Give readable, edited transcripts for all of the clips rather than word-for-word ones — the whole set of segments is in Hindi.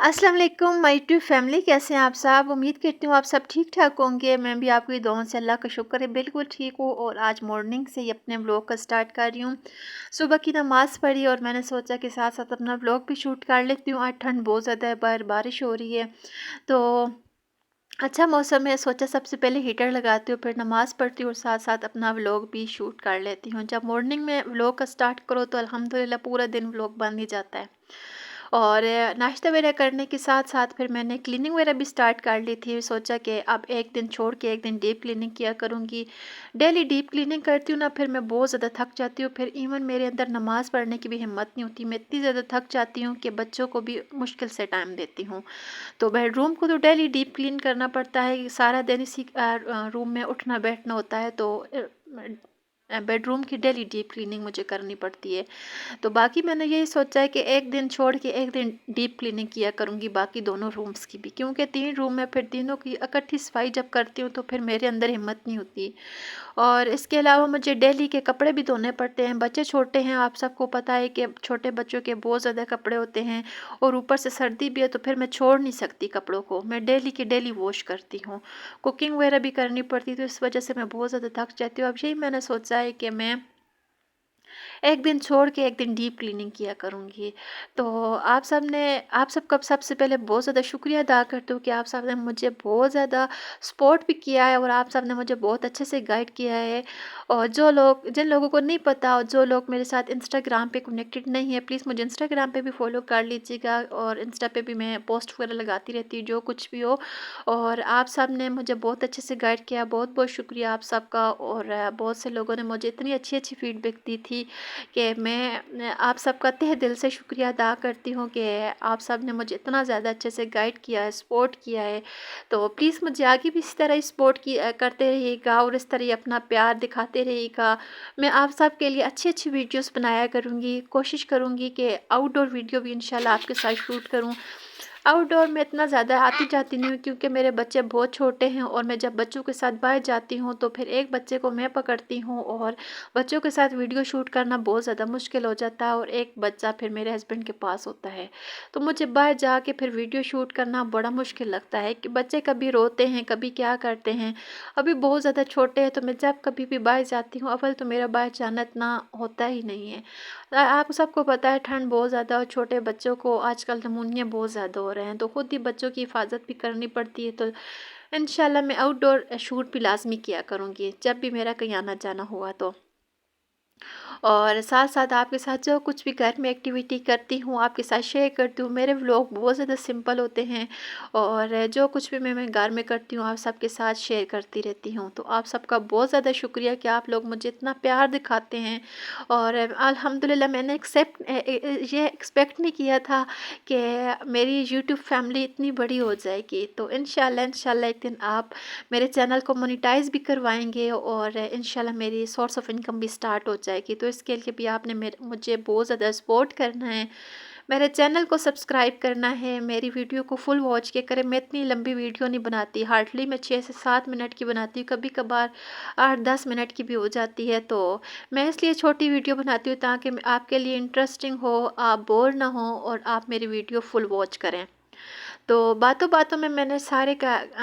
अस्सलाम वालेकुम माय टू फैमिली, कैसे हैं आप सब। उम्मीद करती हूँ आप सब ठीक ठाक होंगे। मैं भी आपकी दुआओं से अल्लाह का शुक्र है बिल्कुल ठीक हूँ। और आज मॉर्निंग से ही अपने व्लॉग का स्टार्ट कर रही हूँ। सुबह की नमाज़ पढ़ी और मैंने सोचा कि साथ साथ अपना व्लॉग भी शूट कर लेती हूँ। आज ठंड बहुत ज़्यादा है, बाहर बारिश हो रही है तो अच्छा मौसम है। सोचा सबसे पहले हीटर लगाती हूँ, फिर नमाज़ पढ़ती हूँ और साथ साथ अपना व्लॉग भी शूट कर लेती हूँ। जब मॉर्निंग में व्लॉग का स्टार्ट करो तो अल्हम्दुलिल्लाह पूरा दिन व्लॉग बन ही जाता है। और नाश्ता वगैरह करने के साथ साथ फिर मैंने क्लीनिंग वगैरह भी स्टार्ट कर ली थी। सोचा कि अब एक दिन छोड़ के एक दिन डीप क्लीनिंग किया करूँगी। डेली डीप क्लीनिंग करती हूँ ना, फिर मैं बहुत ज़्यादा थक जाती हूँ। फिर इवन मेरे अंदर नमाज़ पढ़ने की भी हिम्मत नहीं होती। मैं इतनी ज़्यादा थक जाती हूँ कि बच्चों को भी मुश्किल से टाइम देती हूँ। तो बेडरूम को तो डेली डीप क्लीन करना पड़ता है। सारा दिन इसी रूम में उठना बैठना होता है, तो बेडरूम की डेली डीप क्लीनिंग मुझे करनी पड़ती है। तो बाकी मैंने यही सोचा है कि एक दिन छोड़ के एक दिन डीप क्लीनिंग किया करूँगी बाकी दोनों रूम्स की भी, क्योंकि 3 रूम है, फिर तीनों की इकट्ठी सफाई जब करती हूँ तो फिर मेरे अंदर हिम्मत नहीं होती। और इसके अलावा मुझे डेली के कपड़े भी धोने पड़ते हैं। बच्चे छोटे हैं, आप सबको पता है कि छोटे बच्चों के बहुत ज़्यादा कपड़े होते हैं और ऊपर से सर्दी भी है, तो फिर मैं छोड़ नहीं सकती कपड़ों को। मैं डेली के डेली वॉश करती हूँ। कुकिंग वगैरह भी करनी पड़ती है, तो इस वजह से मैं बहुत ज़्यादा थक जाती हूँ। अब यही मैंने सोचा है कि मैं एक दिन छोड़ के एक दिन डीप क्लीनिंग किया करूँगी। तो आप सबका सबसे पहले बहुत ज़्यादा शुक्रिया अदा करती हूँ कि आप सब ने मुझे बहुत ज़्यादा सपोर्ट भी किया है और आप सब ने मुझे बहुत अच्छे से गाइड किया है। और जिन लोगों को नहीं पता और जो लोग मेरे साथ इंस्टाग्राम पे कनेक्टेड नहीं है, प्लीज़ मुझे इंस्टाग्राम पे भी फॉलो कर लीजिएगा। और इंस्टा पे भी मैं पोस्ट वगैरह लगाती रहती हूँ, जो कुछ भी हो। और आप सब ने मुझे बहुत अच्छे से गाइड किया, बहुत बहुत शुक्रिया आप सबका। और बहुत से लोगों ने मुझे इतनी अच्छी अच्छी फीडबैक दी थी कि मैं आप सबका तहे दिल से शुक्रिया अदा करती हूँ कि आप सब ने मुझे इतना ज़्यादा अच्छे से गाइड किया है, सपोर्ट किया है। तो प्लीज़ मुझे आगे भी इसी तरह ही सपोर्ट करते रहिएगा और इस तरह ही अपना प्यार दिखाते रहिएगा। मैं आप सब के लिए अच्छी अच्छी वीडियोस बनाया करूँगी। कोशिश करूँगी कि आउटडोर वीडियो भी इंशाल्लाह आपके साथ शूट करूँ। आउटडोर में इतना ज़्यादा आती जाती नहीं हूँ, क्योंकि मेरे बच्चे बहुत छोटे हैं और मैं जब बच्चों के साथ बाहर जाती हूँ तो फिर एक बच्चे को मैं पकड़ती हूँ और बच्चों के साथ वीडियो शूट करना बहुत ज़्यादा मुश्किल हो जाता है। और एक बच्चा फिर मेरे हस्बैंड के पास होता है, तो मुझे बाहर जाके फिर वीडियो शूट करना बड़ा मुश्किल लगता है कि बच्चे कभी रोते हैं, कभी क्या करते हैं। अभी बहुत ज़्यादा छोटे हैं, तो मैं जब कभी भी बाहर जाती हूँ, अव्वल तो मेरा बाहर जाना इतना होता ही नहीं है। आप सबको पता है ठंड बहुत ज़्यादा और छोटे बच्चों को आजकल नमूनिया बहुत ज़्यादा हो रहे हैं, तो खुद ही बच्चों की हिफाजत भी करनी पड़ती है। तो इंशाल्लाह मैं आउटडोर शूट भी लाज़मी किया करूँगी जब भी मेरा कहीं आना जाना हुआ तो। और साथ साथ आपके साथ जो कुछ भी घर में एक्टिविटी करती हूँ आपके साथ शेयर करती हूँ। मेरे व्लॉग बहुत ज़्यादा सिंपल होते हैं और जो कुछ भी मैं घर में करती हूँ आप सबके साथ शेयर करती रहती हूँ। तो आप सबका बहुत ज़्यादा शुक्रिया कि आप लोग मुझे इतना प्यार दिखाते हैं। और अल्हम्दुलिल्लाह मैंने ये एक्सपेक्ट नहीं किया था कि मेरी यूट्यूब फैमिली इतनी बड़ी हो जाएगी। तो इंशाल्लाह इंशाल्लाह एक दिन आप मेरे चैनल को मोनेटाइज़ भी करवाएँगे और इंशाल्लाह मेरी सोर्स ऑफ इनकम भी स्टार्ट हो जाएगी। तो इसके लिए भी आपने मुझे बहुत ज़्यादा सपोर्ट करना है। मेरे चैनल को सब्सक्राइब करना है, मेरी वीडियो को फुल वॉच के करें। मैं इतनी लंबी वीडियो नहीं बनाती, हार्डली मैं 6 से 7 मिनट की बनाती हूँ, कभी-कभार 8-10 मिनट की भी हो जाती है। तो मैं इसलिए छोटी वीडियो बनाती हूँ ताकि आपके लिए इंटरेस्टिंग हो, आप बोर ना हो और आप मेरी वीडियो फुल वॉच करें। तो बातों-बातों में मैंने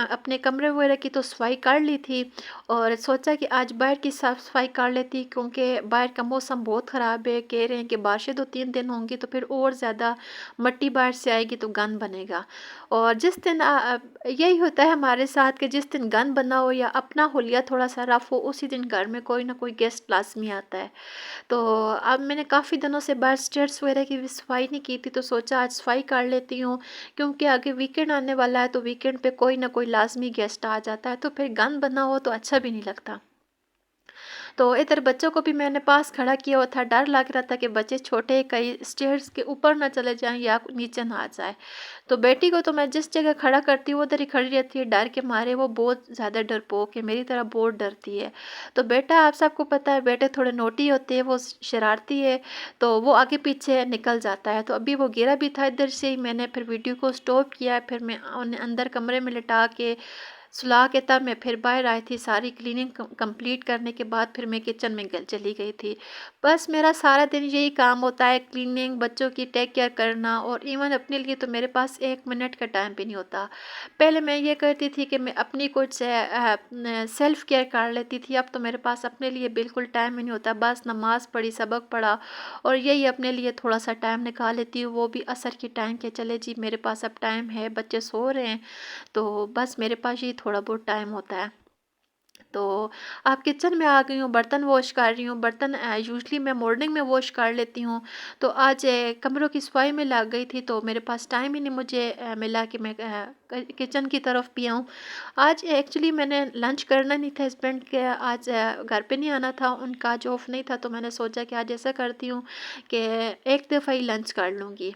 अपने कमरे वगैरह की तो सफाई कर ली थी और सोचा कि आज बाहर की साफ़-सफाई कर लेती, क्योंकि बाहर का मौसम बहुत ख़राब है। कह रहे हैं कि बारिशें 2-3 दिन होंगी तो फिर और ज़्यादा मिट्टी बाहर से आएगी तो गंद बनेगा। और जिस दिन यही होता है हमारे साथ कि जिस दिन गंद बना हो या अपना हुलिया थोड़ा-सा रफ़ हो, उसी दिन घर में कोई ना कोई गेस्ट लाज़मी आता है। तो अब मैंने काफ़ी दिनों से बाहर स्टेयर्स वगैरह की भी सफाई नहीं की थी, तो सोचा आज सफाई कर लेती हूँ, क्योंकि आगे वीकेंड आने वाला है। तो वीकेंड पे कोई ना कोई लाज़मी गेस्ट आ जाता है, तो फिर गंद बना हो तो अच्छा भी नहीं लगता। तो इधर बच्चों को भी मैंने पास खड़ा किया हुआ था, डर लग रहा था कि बच्चे छोटे कहीं स्टेयर्स के ऊपर ना चले जाएं या नीचे ना आ जाए। तो बेटी को तो मैं जिस जगह खड़ा करती हूँ उधर ही खड़ी रहती है, डर के मारे। वो बहुत ज़्यादा डरपोक है, मेरी तरह बहुत डरती है। तो बेटा आप सबको पता है बेटे थोड़े नोटी होते हैं, वो शरारती है, तो वो आगे पीछे निकल जाता है। तो अभी वो गिरा भी था, इधर से ही मैंने फिर वीडियो को स्टॉप किया, फिर मैं उन्हें अंदर कमरे में लिटा के सुला के तब मैं फिर बाहर आई थी, सारी क्लीनिंग कंप्लीट करने के बाद फिर मैं किचन में चली गई थी। बस मेरा सारा दिन यही काम होता है, क्लीनिंग, बच्चों की टेक केयर करना, और इवन अपने लिए तो मेरे पास 1 मिनट का टाइम भी नहीं होता। पहले मैं ये करती थी कि मैं अपनी कुछ सेल्फ केयर कर लेती थी, अब तो मेरे पास अपने लिए बिल्कुल टाइम ही नहीं होता। बस नमाज़ पढ़ी, सबक पढ़ा, और यही अपने लिए थोड़ा सा टाइम निकाल लेती हूँ, वो भी असर के टाइम के, चले जी मेरे पास अब टाइम है, बच्चे सो रहे हैं, तो बस मेरे पास ये थोड़ा बहुत टाइम होता है। तो अब किचन में आ गई हूँ, बर्तन वॉश कर रही हूँ। बर्तन यूजली मैं मॉर्निंग में वॉश कर लेती हूँ, तो आज कमरों की सफाई में लग गई थी, तो मेरे पास टाइम ही नहीं मुझे मिला कि मैं किचन की तरफ भी आऊँ। आज एक्चुअली मैंने लंच करना नहीं था, हस्बैंड के आज घर पे नहीं आना था, उनका आज ऑफ नहीं था, तो मैंने सोचा कि आज ऐसा करती हूँ कि एक दफ़ा ही लंच कर लूँगी।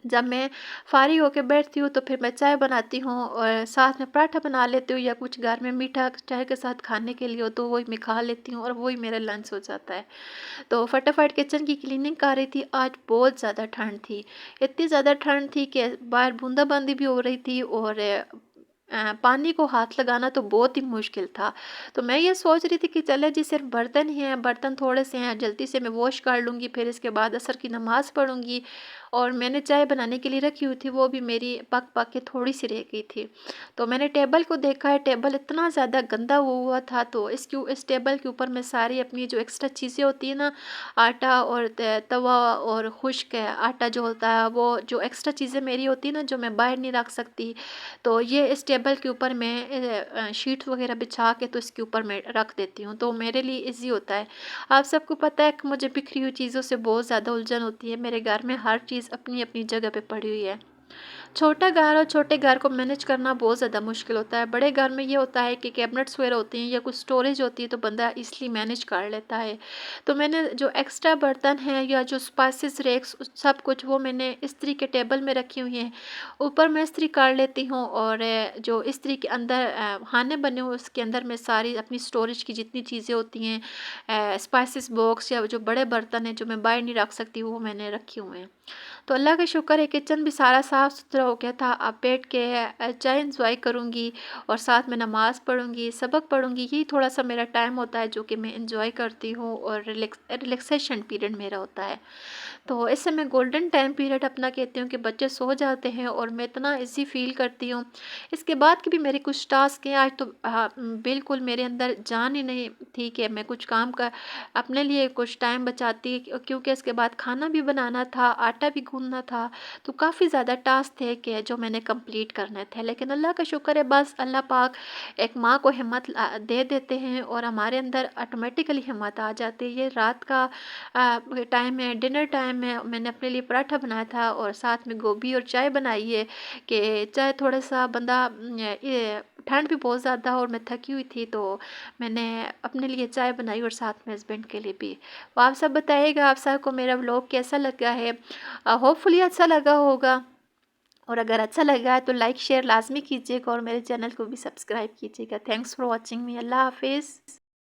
जब मैं फ़ारिग होके बैठती हूँ तो फिर मैं चाय बनाती हूँ और साथ में पराठा बना लेती हूँ, या कुछ घर में मीठा चाय के साथ खाने के लिए हो तो वही मैं खा लेती हूँ, और वही मेरा लंच हो जाता है। तो फटाफट किचन की क्लीनिंग कर रही थी। आज बहुत ज़्यादा ठंड थी, इतनी ज़्यादा ठंड थी कि बाहर बूंदाबांदी भी हो रही थी, और पानी को हाथ लगाना तो बहुत ही मुश्किल था। तो मैं ये सोच रही थी कि चले जी सिर्फ बर्तन ही हैं, बर्तन थोड़े से हैं, जल्दी से मैं वॉश कर लूँगी, फिर इसके बाद असर की नमाज़ पढ़ूँगी। और मैंने चाय बनाने के लिए रखी हुई थी, वो भी मेरी पक पक के थोड़ी सी रह गई थी। तो मैंने टेबल को देखा है, टेबल इतना ज़्यादा गंदा हुआ था, तो इस टेबल के ऊपर मैं सारी अपनी जो एक्स्ट्रा चीज़ें होती है ना, आटा और तवा और खुश्क आटा जो होता है, वो जो एक्स्ट्रा चीज़ें मेरी होती है ना, जो मैं बाहर नहीं रख सकती, तो ये इस टेबल के ऊपर मैं शीट वगैरह बिछा के तो इसके ऊपर मैं रख देती हूँ, तो मेरे लिए इजी होता है। आप सबको पता है कि मुझे बिखरी हुई चीज़ों से बहुत ज़्यादा उलझन होती है, मेरे घर में हर चीज़ अपनी अपनी जगह पे पड़ी हुई है। छोटा घर और छोटे घर को मैनेज करना बहुत ज़्यादा मुश्किल होता है। बड़े घर में ये होता है कि कैबिनेट्स वगैरह होते हैं, या कुछ स्टोरेज होती है, तो बंदा ईज़िली मैनेज कर लेता है। तो मैंने जो एक्स्ट्रा बर्तन हैं या जो स्पाइसेस रैक्स सब कुछ वो मैंने इस्त्री के टेबल में रखी हुई हैं। ऊपर मैं इस्त्री कर लेती हूँ, और जो इस्त्री के अंदर खाने बने हुए उसके अंदर मैं सारी अपनी स्टोरेज की जितनी चीज़ें होती हैं, स्पाइसेस बॉक्स या जो बड़े बर्तन हैं जो मैं बाहर नहीं रख सकती, वो मैंने रखे हुए हैं। तो अल्लाह का शुक्र है किचन भी सारा साफ़ सुथरा हो गया था। अब बैठ के चाय एंजॉय करूँगी, और साथ में नमाज़ पढ़ूँगी, सबक पढ़ूँगी। यही थोड़ा-सा मेरा टाइम होता है जो कि मैं एंजॉय करती हूँ, और रिलैक्सेशन पीरियड मेरा होता है। तो इससे मैं गोल्डन टाइम पीरियड अपना कहती हूँ कि बच्चे सो जाते हैं और मैं इतना ईज़ी फ़ील करती हूँ। इसके बाद के भी मेरे कुछ टास्क हैं, आज तो बिल्कुल मेरे अंदर जान ही नहीं थी कि मैं कुछ काम कर अपने लिए कुछ टाइम बचाती, क्योंकि इसके बाद खाना भी बनाना था, आटा भी गूँथना था, तो काफ़ी ज़्यादा टास्क थे कि जो मैंने कंप्लीट करने थे। लेकिन अल्लाह का शुक्र है, बस अल्लाह पाक एक माँ को हिम्मत दे देते हैं, और हमारे अंदर ऑटोमेटिकली हिम्मत आ जाती है। ये रात का टाइम है, डिनर टाइम है, मैंने अपने लिए पराठा बनाया था और साथ में गोभी और चाय बनाई है, कि चाय थोड़ा-सा बंदा ये ठंड भी बहुत ज़्यादा और मैं थकी हुई थी, तो मैंने अपने लिए चाय बनाई और साथ में हस्बैंड के लिए भी। तो आप सब बताइएगा आप सबको मेरा व्लॉग कैसा लगा है? होपफुली अच्छा लगा होगा, और अगर अच्छा लगा है तो लाइक शेयर लाज़मी कीजिएगा, और मेरे चैनल को भी सब्सक्राइब कीजिएगा। Thanks for watching me. अल्लाह हाफ़िज़।